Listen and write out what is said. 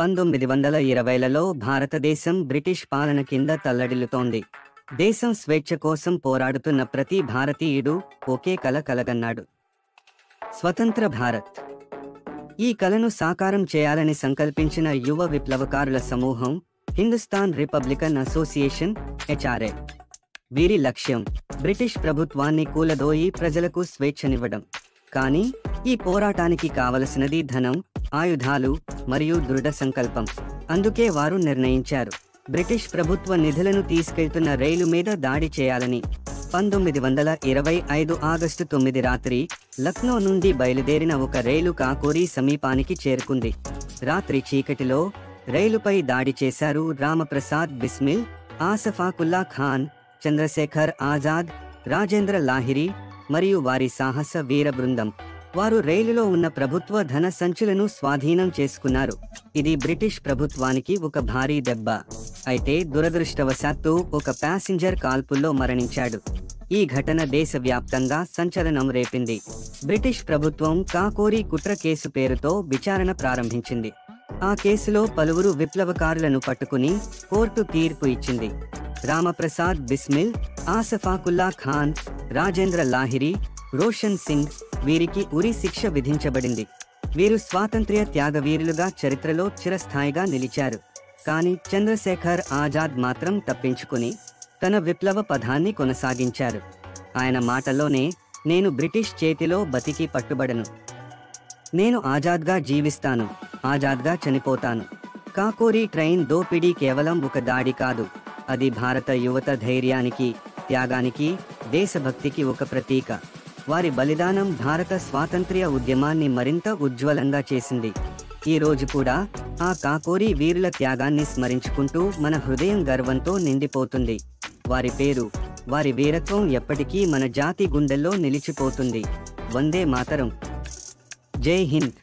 1920లలో భారతదేశం బ్రిటిష్ పాలన కింద తల్లడిల్లుతోంది. దేశం స్వేచ్ఛ కోసం పోరాడుతున్న ప్రతి భారతీయుడు ఒకే కల కలగన్నాడు: స్వతంత్ర భారత్. ఈ కలను సాకారం చేయాలని సంకల్పించిన యువ విప్లవకారుల సమూహం హిందుస్థాన్ రిపబ్లికన్ అసోసియేషన్ (HRA). వీరి లక్ష్యం బ్రిటిష్ ప్రభుత్వాన్ని కూలదోయి ప్రజలకు స్వేచ్ఛనివ్వడం. కానీ ఈ పోరాటానికి కావలసినది ధనం, ఆయుధాలు మరియు దృఢ సంకల్పం. అందుకే వారు నిర్ణయించారు, బ్రిటిష్ ప్రభుత్వ నిధులను తీసుకెళ్తున్న రైలు మీద దాడి చేయాలని. 1925 ఆగస్టు 9 రాత్రి లక్నో నుండి బయలుదేరిన ఒక రైలు కాకోరీ సమీపానికి చేరుకుంది. రాత్రి చీకటిలో రైలుపై దాడి చేశారు రామప్రసాద్ బిస్మిల్, ఆసఫాకుల్లా ఖాన్, చంద్రశేఖర్ ఆజాద్, రాజేంద్ర లాహిరి మరియు వారి సాహస వీర బృందం. వారు రైలులో ఉన్న ప్రభుత్వ ధన సంచులను స్వాధీనం చేసుకున్నారు. ఇది బ్రిటిష్ ప్రభుత్వానికి ఒక భారీ దెబ్బ. అయితే దురదృష్టవశాత్తు ఒక ప్యాసింజర్ కాల్పుల్లో మరణించాడు. ఈ ఘటన దేశవ్యాప్తంగా సంచలనం రేపింది. బ్రిటిష్ ప్రభుత్వం కాకోరీ కుట్ర కేసు పేరుతో విచారణ ప్రారంభించింది. ఆ కేసులో పలువురు విప్లవకారులను పట్టుకుని కోర్టు తీర్పు ఇచ్చింది. రామప్రసాద్ బిస్మిల్, ఆసఫాకుల్లా ఖాన్, రాజేంద్ర లాహిరి, రోషన్ సింగ్ వీరికి ఉరి శిక్ష విధించబడింది. వీరు స్వాతంత్ర్య త్యాగవీరులుగా చరిత్రలో చిరస్థాయిగా నిలిచారు. కానీ చంద్రశేఖర్ ఆజాద్ మాత్రం తప్పించుకుని తన విప్లవ పథాన్ని కొనసాగించారు. ఆయన మాటల్లోనే, నేను బ్రిటిష్ చేతిలో బతికి పట్టుబడను. నేను ఆజాద్గా జీవిస్తాను, ఆజాద్గా చనిపోతాను. కాకోరీ ట్రైన్ దోపిడీ కేవలం ఒక దాడి కాదు, అది భారత యువత ధైర్యానికి, త్యాగానికి, దేశభక్తికి ఒక ప్రతీక. వారి బలిదానం భారత స్వాతంత్ర్య ఉద్యమాన్ని మరింత ఉజ్వలంగా చేసింది. ఈ రోజు కూడా ఆ కాకోరీ వీరుల త్యాగాన్ని స్మరించుకుంటూ మన హృదయం గర్వంతో నిండిపోతుంది. వారి పేరు, వారి వీరత్వం ఎప్పటికీ మన జాతి గుండెల్లో నిలిచిపోతుంది. వందే మాతరం. జై హింద్.